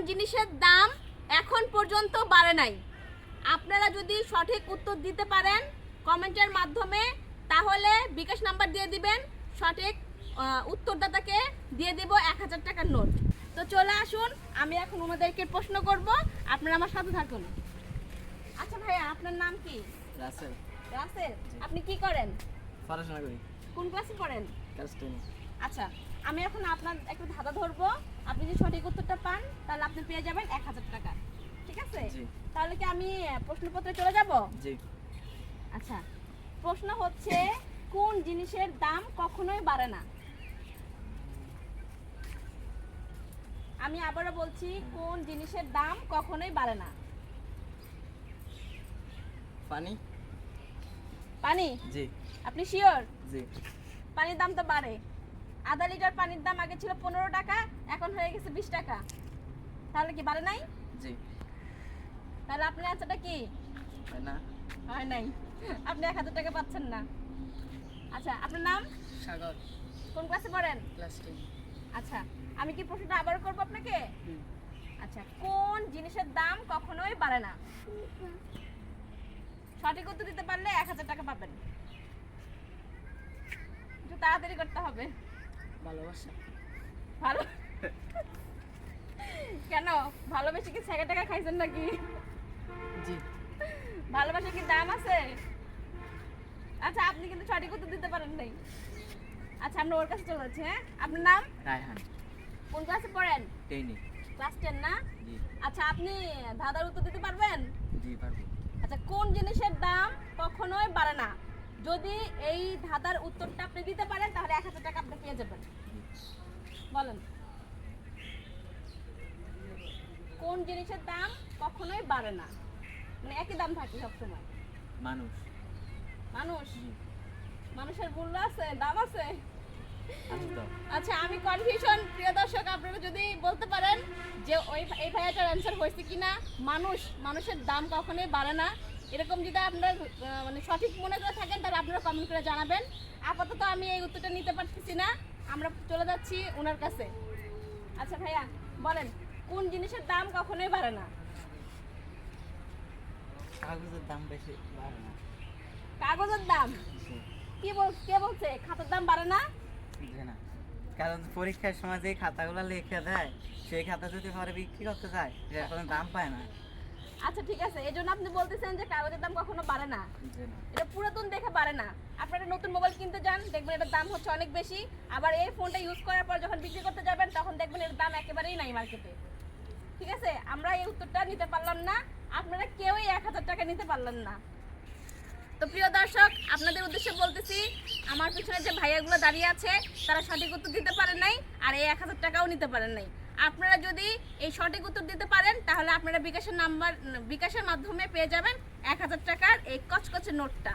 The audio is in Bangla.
জিনিসের দাম এখন পর্যন্ত বাড়ে নাই? আপনারা যদি সঠিক উত্তর দিতে পারেন কমেন্টের মাধ্যমে, তাহলে বিকাশ নাম্বার দিয়ে দিবেন, সঠিক উত্তরদাতাকে দিয়ে দেব 1000 টাকার নোট। তো চলে আসুন, আমি এখন ওনাদেরকে প্রশ্ন করব, আপনারা আমার সাথে থাকুন। আচ্ছা ভাইয়া, আপনার নাম কি? রাসেল। রাসেল, আপনি কি করেন? পড়াশোনা করি। কোন ক্লাসে পড়েন? ক্লাস 10। আচ্ছা, আমি এখন আপনার একটা ধাঁধা ধরবো, আপনি যদি সঠিক উত্তরটা পান তাহলে আপনি পেয়ে যাবেন 1000 টাকা। ঠিক আছে? জি। তাহলে কি আমি প্রশ্নপত্রে চলে যাব? জি। আচ্ছা, প্রশ্ন হচ্ছে কোন জিনিসের দাম কখনোই বাড়ে না? আমি আবারও বলছি, কোন জিনিসের দাম কখনোই বাড়ে না? পানি। পানি? জি। আপনি শিওর? জি। পানির দাম তো বাড়ে। আধা লিটার পানির দাম আগে ছিল 15 টাকা, এখন হয়ে গেছে 20 টাকা। তাহলে কি বাড়ে নাই? জি। তাহলে আপনার আনসারটা কি? হয় না। হয় নাই। আপনি 1000 টাকা পাচ্ছেন না। আচ্ছা, আপনার নাম? সাগর। কোন ক্লাসে পড়েন? ক্লাস 10। আচ্ছা, আমি কি প্রশ্নটা আবার করব আপনাকে? আচ্ছা, কোন জিনিসের দাম কখনোই বাড়ে না? সঠিক উত্তর দিতে পারলে 1000 টাকা পাবেন। একটু তাড়াতাড়ি করতে হবে। ভালোবাসা। ভালো? কেন, ভালোবেসে কি 6 টাকা খাইছেন নাকি? জি। ভালোবাসা কি দাম আছে? আচ্ছা, আপনি কিন্তু সঠিক উত্তর দিতে পারেন নাই। আচ্ছা, আমরা ওর কাছে চলে যাচ্ছি। হ্যাঁ, আপনার নাম? রায়হান। কোন ক্লাসে পড়েন? 10। ক্লাস 10 না? জি। আচ্ছা, আপনি ধাঁধার উত্তর দিতে পারবেন? জি পারবো। আচ্ছা, কোন জিনিসের দাম কখনোই বাড়ে না? যদি এই ধাঁধার উত্তরটা আপনি দিতে পারেন তাহলে 1000 টাকা আপনি পেয়ে যাবেন। বলেন, কোন জিনিসের দাম কখনোই বাড়ে না? মানে একই দাম থাকে সবসময়। মানুষ। মানুষ? মানুষের মূল্য আছে, দাম আছে? আছে তো। আচ্ছা, আমি কনফিউশন, প্রিয় দর্শক, আপনারা যদি বলতে পারেন যে এই ভাইয়াটার অ্যান্সার হয়েছে কিনা। মানুষের দাম কখনোই বাড়ে না, এরকম যদি আপনারা মানে সঠিক মনে করে থাকেন তাহলে আপনারা কমেন্ট করে জানাবেন। আপাতত আমি এই উত্তরটা নিতে পারতেছি না, আমরা চলে যাচ্ছি ওনার কাছে। আচ্ছা ভাইয়া, বলেন, কোন জিনিসের দাম কখনোই বাড়ে না? কাগজের দাম বেশি বাড়ে না। কাগজের দাম? কে বলছে খাতার দাম বাড়ে না? জি না। কারণ পরীক্ষার সময় যে খাতাগুলো লিখে দেয়, সেই খাতা যদি পরে বিক্রি করতে যায়, এর কোনো দাম পায় না। আচ্ছা ঠিক আছে, এই জন্য আপনি বলতেছেন যে কাগজের দাম কখনো বাড়ে না। জি না। এটা পুরাতন দেখে বাড়ে না। আপনারা নতুন মোবাইল কিনতে যান, দেখবেন এটার দাম হচ্ছে অনেক বেশি। আবার এই ফোনটা ইউজ করার পর যখন বিক্রি করতে যাবেন তখন দেখবেন এর দাম একেবারেই নাই মার্কেটে। ঠিক আছে, আমরা এই উত্তরটা নিতে পারলাম না, আপনারা কেউই 1000 টাকা নিতে পারলেন না। তো প্রিয় দর্শক, আপনাদের উদ্দেশ্যে বলতেছি, আমার পিছনে যে ভাইয়াগুলো দাঁড়িয়ে আছে তারা সঠিক উত্তর দিতে পারেন নাই, আর এই 1000 টাকাও নিতে পারেন নাই। আপনারা যদি এই সঠিক উত্তর দিতে পারেন তাহলে আপনারা বিকাশের মাধ্যমে পেয়ে যাবেন 1000 টাকার এই কচকচে নোটটা।